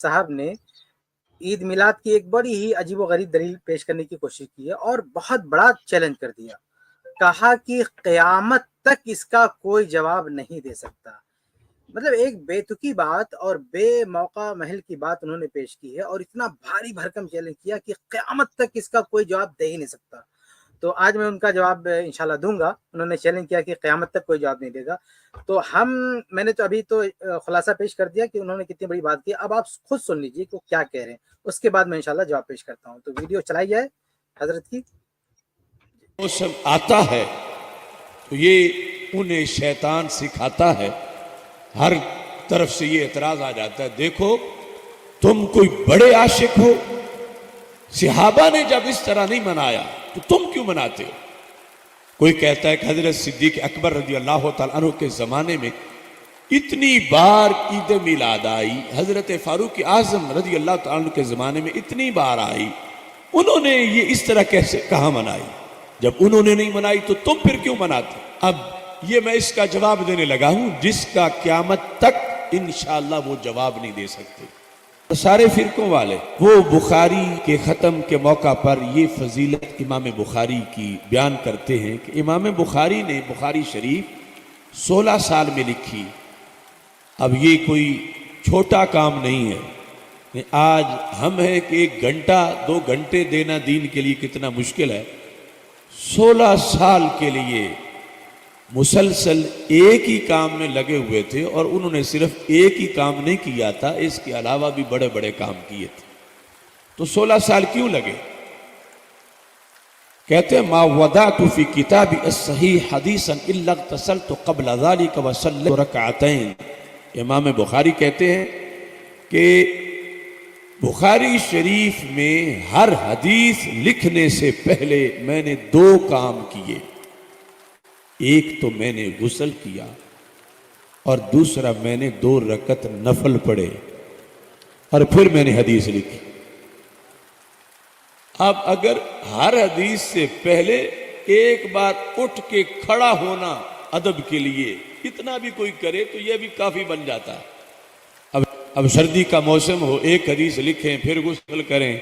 صاحب نے عید میلاد کی ایک بڑی ہی عجیب و غریب دلیل پیش کرنے کی کوشش کی ہے اور بہت بڑا چیلنج کر دیا. کہا کہ قیامت تک اس کا کوئی جواب نہیں دے سکتا. مطلب ایک بے تکی بات اور بے موقع محل کی بات انہوں نے پیش کی ہے اور اتنا بھاری بھرکم چیلنج کیا کہ قیامت تک اس کا کوئی جواب دے ہی نہیں سکتا. تو آج میں ان کا جواب انشاءاللہ دوں گا. انہوں نے چیلنج کیا کہ قیامت تک کوئی جواب نہیں دے گا. تو میں نے تو ابھی تو خلاصہ پیش کر دیا کہ انہوں نے کتنی بڑی بات کی. اب آپ خود سن لیجیے کہ وہ کیا کہہ رہے ہیں, اس کے بعد میں انشاءاللہ جواب پیش کرتا ہوں. تو ویڈیو چلائی جائے حضرت کی. موسم آتا ہے تو یہ انہیں شیطان سکھاتا ہے. ہر طرف سے یہ اعتراض آ جاتا ہے, دیکھو تم کوئی بڑے عاشق ہو, صحابہ نے جب اس طرح نہیں منایا تو تم کیوں مناتے ہو؟ کوئی کہتا ہے کہ حضرت صدیق اکبر رضی اللہ تعالیٰ عنہ کے زمانے میں اتنی بار عید میلاد آئی, حضرت فاروق اعظم رضی اللہ تعالیٰ عنہ کے زمانے میں اتنی بار آئی, انہوں نے یہ اس طرح کیسے کہاں منائی؟ جب انہوں نے نہیں منائی تو تم پھر کیوں مناتے؟ اب یہ میں اس کا جواب دینے لگا ہوں جس کا قیامت تک انشاءاللہ وہ جواب نہیں دے سکتے. سارے فرقوں والے وہ بخاری کے ختم کے موقع پر یہ فضیلت امام بخاری کی بیان کرتے ہیں کہ امام بخاری نے بخاری شریف 16 سال میں لکھی. اب یہ کوئی چھوٹا کام نہیں ہے. آج ہم ہیں کہ 1 گھنٹہ 2 گھنٹے دینا دین کے لیے کتنا مشکل ہے. 16 سال کے لیے مسلسل ایک ہی کام میں لگے ہوئے تھے, اور انہوں نے صرف ایک ہی کام نہیں کیا تھا, اس کے علاوہ بھی بڑے بڑے کام کیے تھے. تو 16 سال کیوں لگے؟ کہتے ہیں ما وضعت فی کتاب الصحیح حدیثا الا اغتسلت قبل ذلك وصليت رکعتین. امام بخاری کہتے ہیں کہ بخاری شریف میں ہر حدیث لکھنے سے پہلے میں نے 2 کام کیے. ایک تو میں نے غسل کیا اور دوسرا میں نے 2 رکعت نفل پڑھے اور پھر میں نے حدیث لکھی. اب اگر ہر حدیث سے پہلے ایک بار اٹھ کے کھڑا ہونا ادب کے لیے اتنا بھی کوئی کرے تو یہ بھی کافی بن جاتا ہے. اب سردی کا موسم ہو, ایک حدیث لکھیں پھر غسل کریں,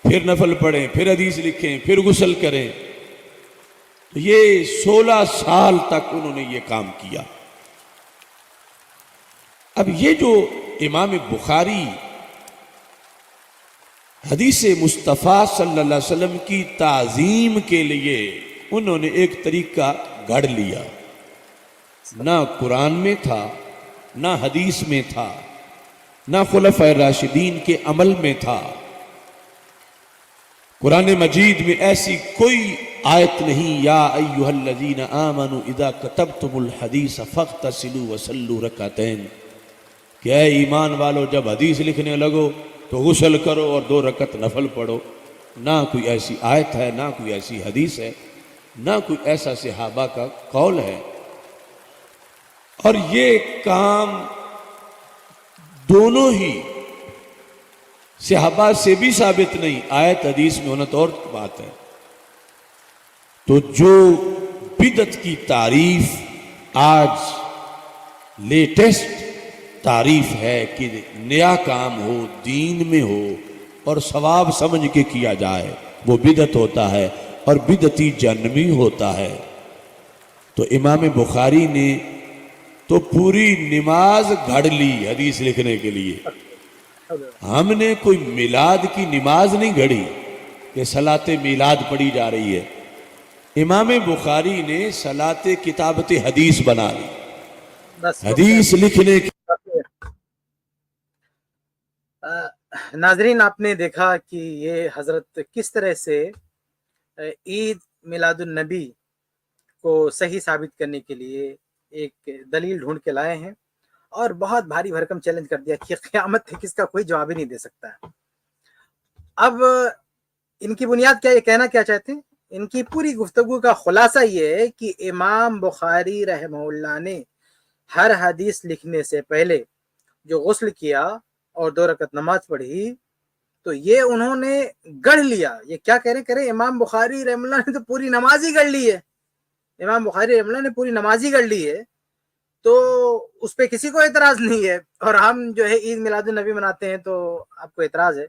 پھر نفل پڑھیں, پھر حدیث لکھیں, پھر غسل کریں. یہ 16 سال تک انہوں نے یہ کام کیا. اب یہ جو امام بخاری حدیث مصطفیٰ صلی اللہ علیہ وسلم کی تعظیم کے لیے انہوں نے ایک طریقہ گھڑ لیا, نہ قرآن میں تھا, نہ حدیث میں تھا, نہ خلفائے راشدین کے عمل میں تھا. قرآن مجید میں ایسی کوئی آیت نہیں, یا ایھا الذین آمنوا اذا کتبتم الحدیث فاغتسلوا وصلوا رکعتین, کہ اے ایمان والو جب حدیث لکھنے لگو تو غسل کرو اور 2 رکعت نفل پڑھو. نہ کوئی ایسی آیت ہے, نہ کوئی ایسی حدیث ہے, نہ کوئی ایسا صحابہ کا قول ہے. اور یہ کام دونوں ہی صحابہ سے بھی ثابت نہیں, آیت حدیث میں ہونا تو اور بات ہے. تو جو بدعت کی تعریف آج لیٹسٹ تعریف ہے کہ نیا کام ہو, دین میں ہو اور ثواب سمجھ کے کیا جائے, وہ بدعت ہوتا ہے اور بدعتی جنمی ہوتا ہے. تو امام بخاری نے تو پوری نماز گھڑ لی حدیث لکھنے کے لیے. ہم نے کوئی میلاد کی نماز نہیں گھڑی کہ صلاۃ میلاد پڑھی جا رہی ہے. امام بخاری نے صلاۃ کتابت حدیث بنا لی, حدیث لکھنے کی. ناظرین, آپ نے دیکھا کہ یہ حضرت کس طرح سے عید میلاد النبی کو صحیح ثابت کرنے کے لیے ایک دلیل ڈھونڈ کے لائے ہیں اور بہت بھاری بھرکم چیلنج کر دیا کہ قیامت تک اس کا کوئی جواب ہی نہیں دے سکتا ہے. اب ان کی بنیاد کیا, یہ کہنا کیا چاہتے ہیں؟ ان کی پوری گفتگو کا خلاصہ یہ ہے کہ امام بخاری رحمہ اللہ نے ہر حدیث لکھنے سے پہلے جو غسل کیا اور 2 رکعت نماز پڑھی, تو یہ انہوں نے گڑھ لیا. یہ کیا کریں امام بخاری رحمہ اللہ نے تو پوری نماز ہی گڑھ لی ہے. امام بخاری رحمہ اللہ نے پوری نماز ہی گڑھ لی ہے. تو اس پہ کسی کو اعتراض نہیں ہے، اور ہم جو ہے عید میلاد النبی مناتے ہیں تو آپ کو اعتراض ہے۔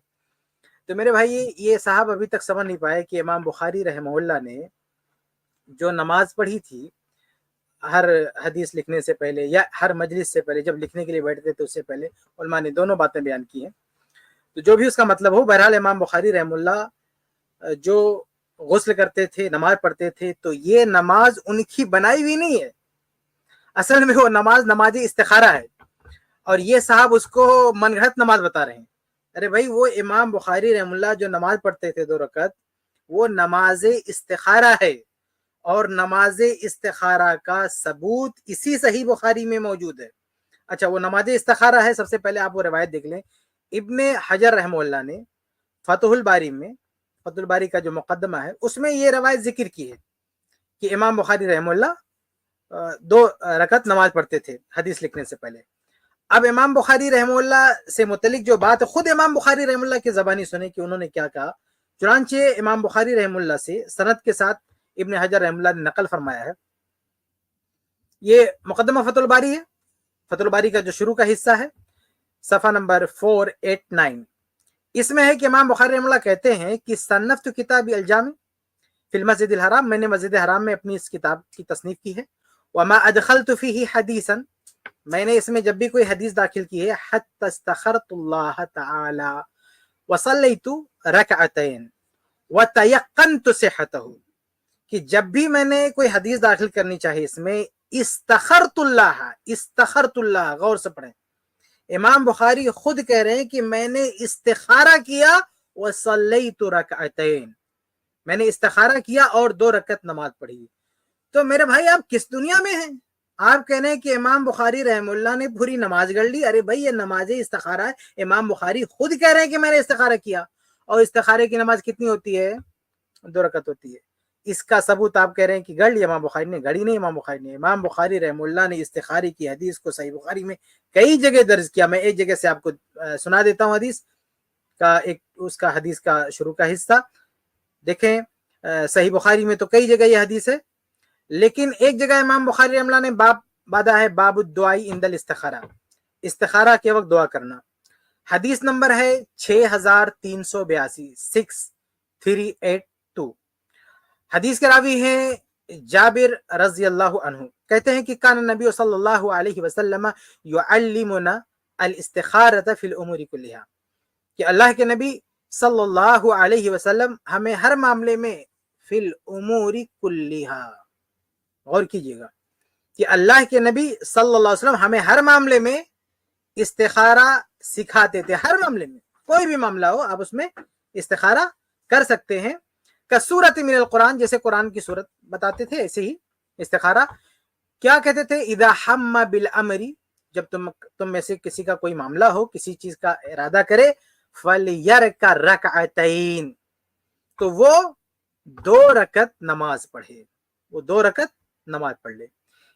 تو میرے بھائی یہ صاحب ابھی تک سمجھ نہیں پائے کہ امام بخاری رحمہ اللہ نے جو نماز پڑھی تھی ہر حدیث لکھنے سے پہلے یا ہر مجلس سے پہلے، جب لکھنے کے لیے بیٹھتے تھے اس سے پہلے، علماء نے دونوں باتیں بیان کی ہیں، تو جو بھی اس کا مطلب ہو، بہرحال امام بخاری رحمہ اللہ جو غسل کرتے تھے، نماز پڑھتے تھے، تو یہ نماز ان کی بنائی ہوئی نہیں ہے، اصل میں وہ نماز استخارہ ہے، اور یہ صاحب اس کو من گھڑت نماز بتا رہے ہیں۔ ارے بھائی وہ امام بخاری رحمہ اللہ جو نماز پڑھتے تھے 2 رکعت، وہ نماز استخارہ ہے، اور نماز استخارہ کا ثبوت اسی صحیح بخاری میں موجود ہے۔ اچھا وہ نماز استخارہ ہے، سب سے پہلے آپ وہ روایت دیکھ لیں، ابن حجر رحمہ اللہ نے فتح الباری میں، فتح الباری کا جو مقدمہ ہے اس میں یہ روایت ذکر کی ہے کہ امام بخاری رحمہ اللہ 2 رکعت نماز پڑھتے تھے حدیث لکھنے سے پہلے۔ اب امام بخاری رحمہ اللہ سے متعلق جو بات ہے، خود امام بخاری رحمہ اللہ کی زبانی سنیں کہ انہوں نے کیا کہا۔ چنانچہ امام بخاری رحمہ اللہ سے سند کے ساتھ ابن حجر رحمہ اللہ نے نقل فرمایا ہے، یہ مقدمہ فتح الباری ہے، فتح الباری کا جو شروع کا حصہ ہے، صفحہ نمبر 489، اس میں ہے کہ امام بخاری رحمہ اللہ کہتے ہیں کہ صنفت کتاب الجامع فی المسجد الحرام، میں نے مسجد حرام میں اپنی اس کتاب کی تصنیف کی ہے، وما ادخلت فیہ حدیثا، میں نے اس میں جب بھی کوئی حدیث داخل کی ہے، حتی استخرت اللہ تعالی وصلیت رکعتین وتیقنت صحتہ، کہ جب بھی میں نے کوئی حدیث داخل کرنی چاہیے اس میں استخرت اللہ، غور سے پڑھیں، امام بخاری خود کہہ رہے ہیں کہ میں نے استخارہ کیا، وصلیت رکعتین، میں نے استخارہ کیا اور 2 رکعت نماز پڑھی۔ تو میرے بھائی آپ کس دنیا میں ہیں؟ آپ کہہ رہے ہیں کہ امام بخاری رحمہ اللہ نے پوری نماز گڑھ لی۔ ارے بھائی یہ نماز استخارہ ہے، امام بخاری خود کہہ رہے ہیں کہ میں نے استخارہ کیا، اور استخارے کی نماز کتنی ہوتی ہے؟ 2 رکعت ہوتی ہے۔ اس کا ثبوت آپ کہہ رہے ہیں کہ گڑھ لی امام بخاری نے، گڑھی نہیں امام بخاری نے۔ امام بخاری رحمہ اللہ نے استخارے کی حدیث کو صحیح بخاری میں کئی جگہ درج کیا، میں ایک جگہ سے آپ کو سنا دیتا ہوں حدیث کا، اس کا حدیث کا شروع کا حصہ دیکھیں، صحیح بخاری میں تو کئی جگہ یہ حدیث ہے، لیکن ایک جگہ امام بخاری رحمہ اللہ نے باب باندھا ہے، باب الدعاء عند الاستخارہ، استخارہ کے وقت دعا کرنا۔ حدیث نمبر ہے 6382، 6382۔ حدیث کے راوی ہیں جابر رضی اللہ عنہ، کہتے ہیں کہ کان نبی صلی اللہ علیہ وسلم یعلمنا الاستخارۃ فی الامور کلھا، کہ اللہ کے نبی صلی اللہ علیہ وسلم ہمیں ہر معاملے میں فی الامور کلھا، غور کیجئے گا کہ اللہ کے نبی صلی اللہ علیہ وسلم ہمیں ہر معاملے میں استخارہ سکھاتے تھے، ہر معاملے میں، کوئی بھی معاملہ ہو آپ اس میں استخارہ کر سکتے ہیں۔ کسورۃ من القرآن، جیسے قرآن کی سورت بتاتے تھے ایسے ہی استخارہ۔ کیا کہتے تھے؟ اذا ہم بالامر، جب تم میں سے کسی کا کوئی معاملہ ہو، کسی چیز کا ارادہ کرے، فلیرکع رکعتین، تو وہ 2 رکعت نماز پڑھے، وہ 2 رکعت نماز پڑھ لے۔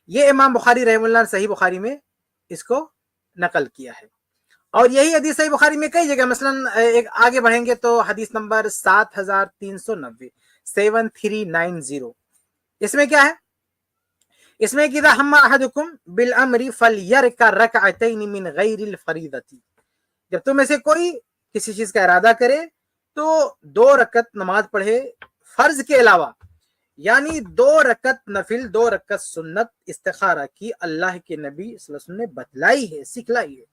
یہ امام بخاری رحمہ اللہ نے صحیح بخاری میں اس کو نقل کیا ہے، اور یہی حدیث صحیح بخاری میں کئی جگہ، مثلا ایک آگے بڑھیں گے تو حدیث نمبر 7390، 7390، اس میں کیا ہے؟ اس میں کہ اذا ہم احدکم بالامر فلیرکع رکعتین من غیر الفریضۃ، جب تم میں سے کوئی کسی چیز کا ارادہ کرے تو 2 رکعت نماز پڑھے فرض کے علاوہ، یعنی 2 رکعت نفل، 2 رکعت سنت استخارہ کی اللہ کے نبی صلی اللہ علیہ وسلم نے بتلائی ہے، سکھلائی ہے،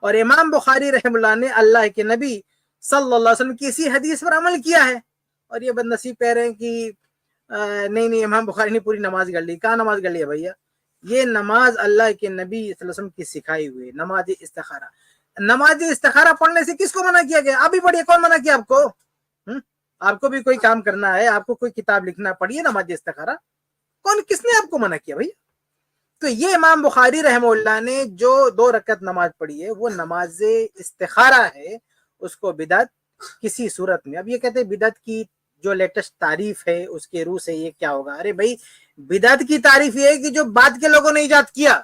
اور امام بخاری رحمہ اللہ نے اللہ کے نبی صلی اللہ علیہ وسلم کی اسی حدیث پر عمل کیا ہے، اور یہ بد نصیب کہہ رہے ہیں کہ نہیں امام بخاری نے پوری نماز گڑھ لی۔ کہاں نماز گڑھ لی ہے بھیا؟ یہ نماز اللہ کے نبی صلی اللہ علیہ وسلم کی سکھائی ہوئی نماز استخارہ۔ نماز استخارہ پڑھنے سے کس کو منع کیا گیا؟ آپ بھی پڑھیے، کون منع کیا آپ کو؟ آپ کو بھی کوئی کام کرنا ہے، آپ کو کوئی کتاب لکھنا، پڑھیے نماز استخارہ، کس نے آپ کو منع کیا بھائی؟ تو یہ امام بخاری رحمہ اللہ نے جو 2 رکعت نماز پڑھی ہے وہ نماز استخارہ ہے، اس کو بدعت کسی صورت میں۔ اب یہ کہتے ہیں بدعت کی جو لیٹسٹ تعریف ہے اس کے روح سے یہ کیا ہوگا؟ ارے بھائی بدعت کی تعریف یہ ہے کہ جو بعد کے لوگوں نے ایجاد کیا،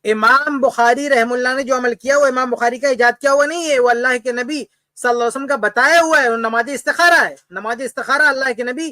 امام بخاری رحمہ اللہ نے جو عمل کیا وہ امام بخاری کا ایجاد کیا ہوا نہیں ہے، وہ اللہ کے نبی صلی اللہ علیہ وسلم کا بتایا ہوا ہے، وہ نماز استخارہ ہے۔ نماز استخارہ اللہ کے نبی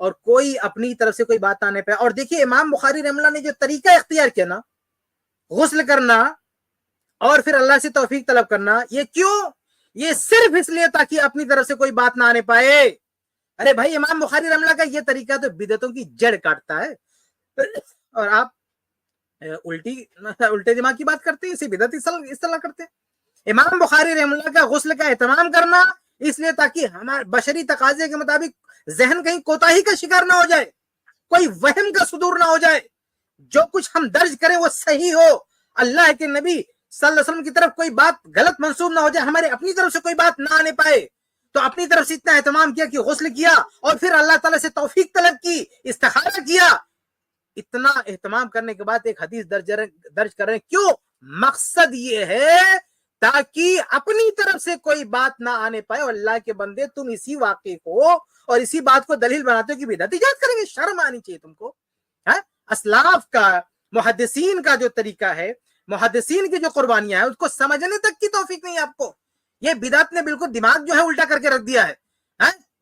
اور کوئی اپنی طرف سے کوئی بات آنے پہ. اور دیکھیے امام بخاری رحمہ اللہ نے جو طریقہ اختیار کیا نا غسل کرنا اور پھر اللہ سے توفیق طلب کرنا, یہ کیوں؟ یہ صرف اس لیے تاکہ اپنی طرف سے کوئی بات نہ آنے پائے. ارے بھائی امام بخاری رحمہ اللہ کا یہ طریقہ تو بدعتوں کی جڑ کاٹتا ہے, اور آپ الٹے دماغ کی بات کرتے ہیں, اسی بدعت اصطلاح کرتے ہیں. امام بخاری رحمہ اللہ کا غسل کا اہتمام کرنا اس لیے تاکہ ہمارے بشری تقاضے کے مطابق ذہن کہیں کوتاہی کا شکار نہ ہو جائے, کوئی وہم کا صدور نہ ہو جائے, جو کچھ ہم درج کریں وہ صحیح ہو, اللہ کے نبی صلی اللہ علیہ وسلم کی طرف کوئی بات غلط منسوب نہ ہو جائے, ہمارے اپنی طرف سے کوئی بات نہ آنے پائے. تو اپنی طرف سے اتنا اہتمام کیا کہ غسل کیا اور پھر اللہ تعالیٰ سے توفیق طلب کی, استخارہ کیا. اتنا اہتمام کرنے کے بعد ایک حدیث درج کر رہے ہیں, کیوں؟ مقصد یہ ہے تاکہ اپنی طرف سے کوئی بات نہ آنے پائے. اور اللہ کے بندے تم اسی واقعے کو اور اسی بات کو دلیل بناتے ہو کہ بدعت ایجاد کریں گے, شرم آنی چاہیے تم کو. اسلاف کا محدثین کا جو طریقہ ہے, محدثین کی جو قربانیاں ہیں, اس کو سمجھنے تک کی توفیق نہیں ہے آپ کو. یہ بدعت نے بالکل دماغ جو ہے الٹا کر کے رکھ دیا ہے.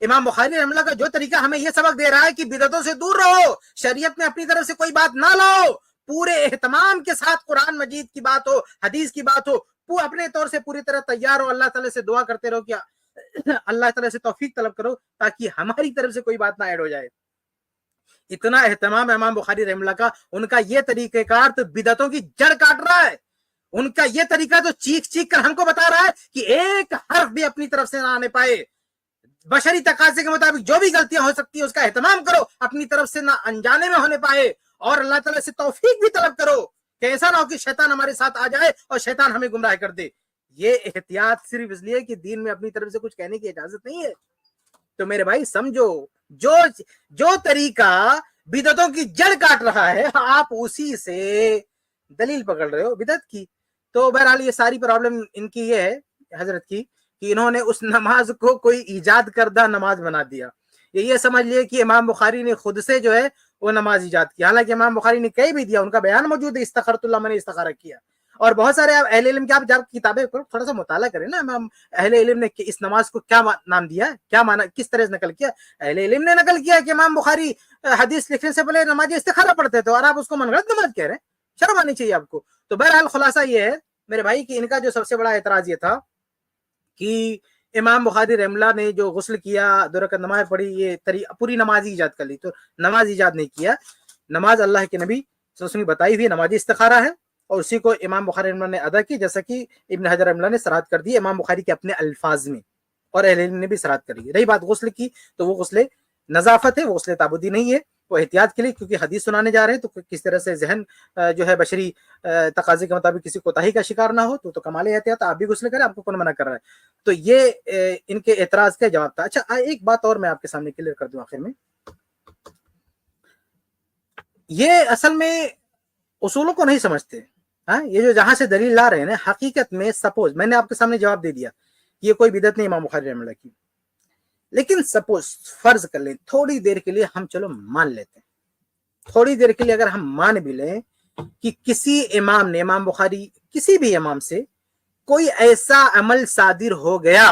امام بخاری رحمہ اللہ کا جو طریقہ ہمیں یہ سبق دے رہا ہے کہ بدعتوں سے دور رہو, شریعت میں اپنی طرف سے کوئی بات نہ لاؤ, پورے اہتمام کے ساتھ قرآن مجید کی بات ہو, حدیث کی بات ہو, اپنے طور سے پوری طرح تیار ہو, اللہ تعالیٰ سے دعا کرتے رہو, کیا اللہ تعالیٰ سے توفیق طلب کرو تاکہ ہماری طرف سے کوئی بات نہ ایڈ ہو جائے. اتنا اہتمام امام بخاری رحمہ اللہ کا, ان کا یہ طریقہ کار تو بدعتوں کی جڑ کاٹ رہا ہے. ان کا یہ طریقہ تو چیخ چیخ کر ہم کو بتا رہا ہے کہ ایک حرف بھی اپنی طرف سے نہ آنے پائے, بشری تقاضے کے مطابق جو بھی غلطیاں ہو سکتی ہیں اس کا اہتمام کرو, اپنی طرف سے نہ انجانے میں ہونے پائے, اور اللہ تعالیٰ سے توفیق بھی طلب کرو کہ ایسا نہ ہو کہ شیطان ہمارے ساتھ آ جائے اور شیطان ہمیں گمراہ کر دے. یہ احتیاط صرف اس لیے کہ دین میں اپنی طرف سے کچھ کہنے کی اجازت نہیں ہے. تو میرے بھائی سمجھو, جو طریقہ بدعتوں کی جڑ کاٹ رہا ہے آپ اسی سے دلیل پکڑ رہے ہو بدعت کی. تو بہرحال یہ ساری پرابلم ان کی یہ ہے حضرت کی کہ انہوں نے اس نماز کو کوئی ایجاد کردہ نماز بنا دیا. یہ سمجھ لیے کہ امام بخاری نے خود سے جو ہے وہ نماز ایجاد کیا, حالانکہ امام بخاری نے کہہ بھی دیا, ان کا بیان موجود ہے, استخرت اللہ, میں نے استخارہ کیا. اور بہت سارے اہل علم کے آپ جب کتابیں تھوڑا سا مطالعہ کریں نا, امام اہل علم نے اس نماز کو کیا نام دیا, کیا مانا, کس طرح سے نقل کیا. اہل علم نے نقل کیا کہ امام بخاری حدیث لکھنے سے پہلے نماز استخارہ پڑھتے تھے, اور آپ اس کو من گھڑت نماز کہہ رہے ہیں, شرم آنی چاہیے آپ کو. تو بہرحال خلاصہ یہ ہے میرے بھائی کہ ان کا جو سب سے بڑا اعتراض یہ تھا کہ امام بخاری رحمہ اللہ نے جو غسل کیا, 2 رکعت نماز پڑھی, یہ پوری نماز ایجاد کر لی. تو نماز ایجاد نہیں کیا, نماز اللہ کے نبی صلی اللہ علیہ وسلم نے بتائی ہوئی نماز استخارہ ہے, اور اسی کو امام بخاری رحمہ اللہ نے ادا کی, جیسا کہ ابن حجر رحمہ اللہ نے صراحت کر دی امام بخاری کے اپنے الفاظ میں, اور اہل علم نے بھی صراحت کری. رہی بات غسل کی, تو وہ غسل نظافت ہے, وہ غسل تعبدی نہیں ہے, وہ احتیاط کے لیے, کیونکہ حدیث سنانے جا رہے ہیں تو کس طرح سے ذہن جو ہے بشری تقاضے کے مطابق کسی کوتاہی کا شکار نہ ہو, تو کمال احتیاط, آپ بھی غسل کریں, آپ کو کون منع کر رہا ہے. تو یہ ان کے اعتراض کا جواب تھا. اچھا ایک بات اور میں آپ کے سامنے کلیئر کر دوں آخر میں, یہ اصل میں اصولوں کو نہیں سمجھتے. یہ جو جہاں سے دلیل لا رہے ہیں نا, حقیقت میں سپوز میں نے آپ کے سامنے جواب دے دیا یہ کوئی بدعت نہیں امام بخاری رحمہ اللہ کی, لیکن سپوز فرض کر لیں تھوڑی دیر کے لیے ہم چلو مان لیتے ہیں, تھوڑی دیر کے لیے اگر ہم مان بھی لیں کہ کسی امام نے, امام بخاری کسی بھی امام سے کوئی ایسا عمل صادر ہو گیا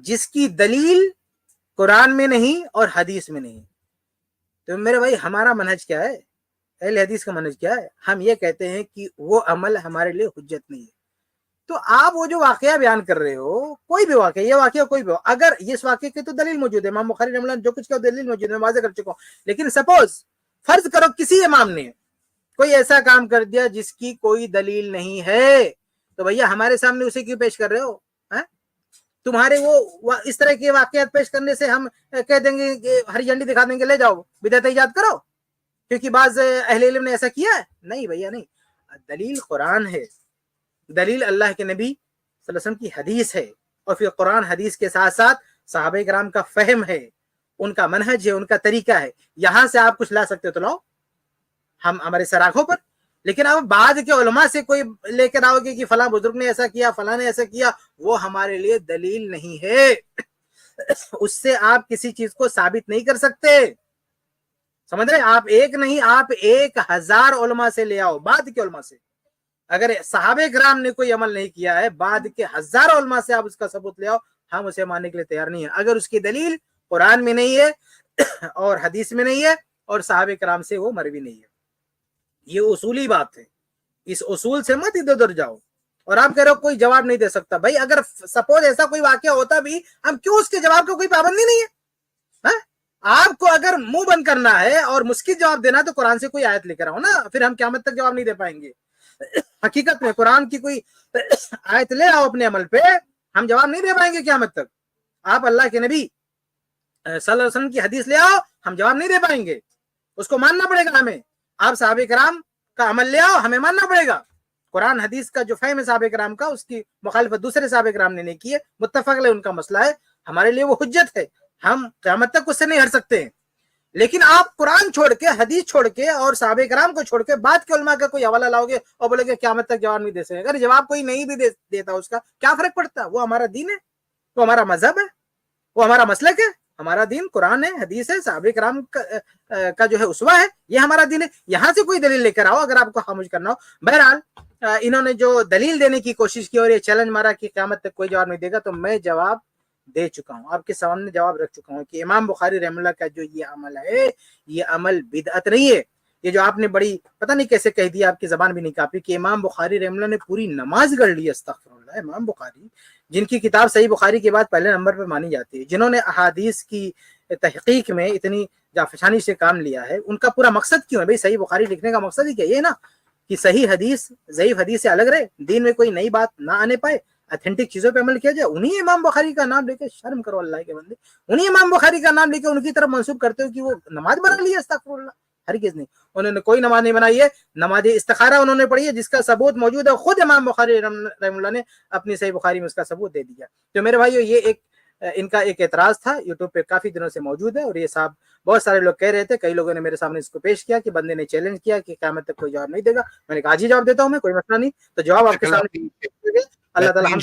جس کی دلیل قرآن میں نہیں اور حدیث میں نہیں, تو میرے بھائی ہمارا منہج کیا ہے, اہل حدیث کا منہج کیا ہے؟ ہم یہ کہتے ہیں کہ وہ عمل ہمارے لیے حجت نہیں ہے. تو آپ وہ جو واقعہ بیان کر رہے ہو, کوئی بھی واقعہ, یہ واقعہ کوئی بھی ہو, اگر اس واقعے کی تو دلیل موجود ہے, امام بخاری رحمہ اللہ جو کچھ کا دلیل موجود ہے, میں واضح کر چکا ہوں. لیکن سپوز فرض کرو کسی امام نے کوئی ایسا کام کر دیا جس کی کوئی دلیل نہیں ہے, تو بھیا ہمارے سامنے اسے کیوں پیش کر رہے ہو؟ تمہارے وہ اس طرح کے واقعات پیش کرنے سے ہم کہہ دیں گے کہ ہری جھنڈی دکھا دیں گے, لے جاؤ بدعت ایجاد کرو کیونکہ بعض اہل علم نے ایسا کیا ہے. نہیں بھیا نہیں, دلیل قرآن ہے, دلیل اللہ کے نبی صلی اللہ علیہ وسلم کی حدیث ہے, اور پھر قرآن حدیث کے ساتھ ساتھ صحابہ کرام کا فہم ہے, ان کا منہج ہے, ان کا طریقہ ہے. یہاں سے آپ کچھ لا سکتے تو لاؤ, ہم ہمارے سراخوں پر. لیکن اب بعد کے علماء سے کوئی لے کر آؤ گے کہ فلاں بزرگ نے ایسا کیا, فلاں نے ایسا کیا, وہ ہمارے لیے دلیل نہیں ہے. اس سے آپ کسی چیز کو ثابت نہیں کر سکتے, سمجھ رہے؟ آپ ایک نہیں, آپ 1000 علماء سے لے آؤ, بعد کے علماء سے. اگر صحابہ کرام نے کوئی عمل نہیں کیا ہے, بعد کے 1000 علماء سے آپ اس کا ثبوت لے آؤ, ہم اسے ماننے کے لیے تیار نہیں ہیں, اگر اس کی دلیل قرآن میں نہیں ہے اور حدیث میں نہیں ہے اور صحابہ کرام سے وہ مروی نہیں ہے. یہ اصولی بات ہے, اس اصول سے مت ادھر ادھر جاؤ. اور آپ کہہ رہے ہو کوئی جواب نہیں دے سکتا. بھائی اگر سپوز ایسا کوئی واقعہ ہوتا بھی, ہم کیوں اس کے جواب کا کوئی پابندی نہیں ہے؟ آپ کو اگر منہ بند کرنا ہے اور مشکل جواب دینا تو قرآن سے کوئی آیت لے کر آؤ نا, پھر ہم قیامت تک جواب نہیں دے پائیں گے. حقیقت میں قرآن کی کوئی آیت لے آؤ اپنے عمل پہ, ہم جواب نہیں دے پائیں گے قیامت تک. آپ اللہ کے نبی صلی اللہ علیہ وسلم کی حدیث لے آؤ, ہم جواب نہیں دے پائیں گے, اس کو ماننا پڑے گا ہمیں. آپ صحابہ کرام کا عمل لے آؤ, ہمیں ماننا پڑے گا. قرآن حدیث کا جو فہم ہے صحابہ کرام کا, اس کی مخالفت دوسرے صحابہ کرام نے نہیں کی ہے, متفق ہے, ان کا مسئلہ ہے, ہمارے لیے وہ حجت ہے, ہم قیامت تک اس سے نہیں ہٹ سکتے ہیں. لیکن آپ قرآن چھوڑ کے, حدیث چھوڑ کے اور صحابہ کرام کو چھوڑ کے بعد کے علماء کا کوئی حوالہ لاؤ گے اور بولے گے قیامت تک جواب نہیں دے سکے. اگر جواب کوئی نہیں بھی دیتا اس کا کیا فرق پڑتا؟ وہ ہمارا دین ہے, وہ ہمارا مذہب ہے, وہ ہمارا مسلک ہے. ہمارا دین قرآن ہے, حدیث ہے, صحابہ کرام کا جو ہے اسوہ ہے, یہ ہمارا دین ہے. یہاں سے کوئی دلیل لے کر آؤ اگر آپ کو خاموش کرنا ہو. بہرحال انہوں نے جو دلیل دینے کی کوشش کی اور یہ چیلنج مارا کہ قیامت تک کوئی جواب نہیں دے گا, تو میں جواب دے چکا ہوں, آپ کے سامنے جواب رکھ چکا ہوں کہ امام بخاری رحمہ اللہ کا جو یہ عمل ہے, یہ عمل بدعت نہیں ہے. یہ جو آپ نے بڑی پتہ نہیں کیسے کہہ دیا, آپ کی زبان بھی نہیں کاپی, کہ امام بخاری رحمہ اللہ نے پوری نماز گڑھ لی. استغفر اللہ. امام بخاری جن کی کتاب صحیح بخاری کے بعد پہلے نمبر پہ مانی جاتی ہے, جنہوں نے احادیث کی تحقیق میں اتنی جافشانی سے کام لیا ہے, ان کا پورا مقصد کیوں ہے بھائی؟ صحیح بخاری لکھنے کا مقصد ہی کیا یہ نا کہ صحیح حدیث ضعیف حدیث سے الگ رہے, دین میں کوئی نئی بات نہ آنے پائے, اتھینٹک چیزوں پہ عمل کیا جائے. انہی امام بخاری کا نام لے کے, شرم کرو اللہ کے بندے, انہی امام بخاری کا نام لے کے ان کی طرف منسوب کرتے ہو کہ وہ نماز بنا لی ہے. استغفر اللہ. ہرگز نہیں, انہوں نے کوئی نماز نہیں بنائی ہے. نماز استخارہ انہوں نے پڑھی ہے جس کا ثبوت موجود ہے, خود امام بخاری رحمہ اللہ نے اپنی صحیح بخاری میں اس کا ثبوت دے دیا. تو میرے بھائیو, یہ ان کا ایک اعتراض تھا, یوٹیوب پہ کافی دنوں سے موجود ہے, اور یہ صاحب بہت سارے لوگ کہہ رہے تھے, کئی لوگوں نے میرے سامنے اس کو پیش کیا کہ بندے نے چیلنج کیا کہ قیامت تک کوئی جواب نہیں دے گا. میں نے کہا آج ہی جواب دیتا ہوں میں, کوئی مسئلہ نہیں. تو جواب آپ کے سامنے اللہ تعالیٰ ہم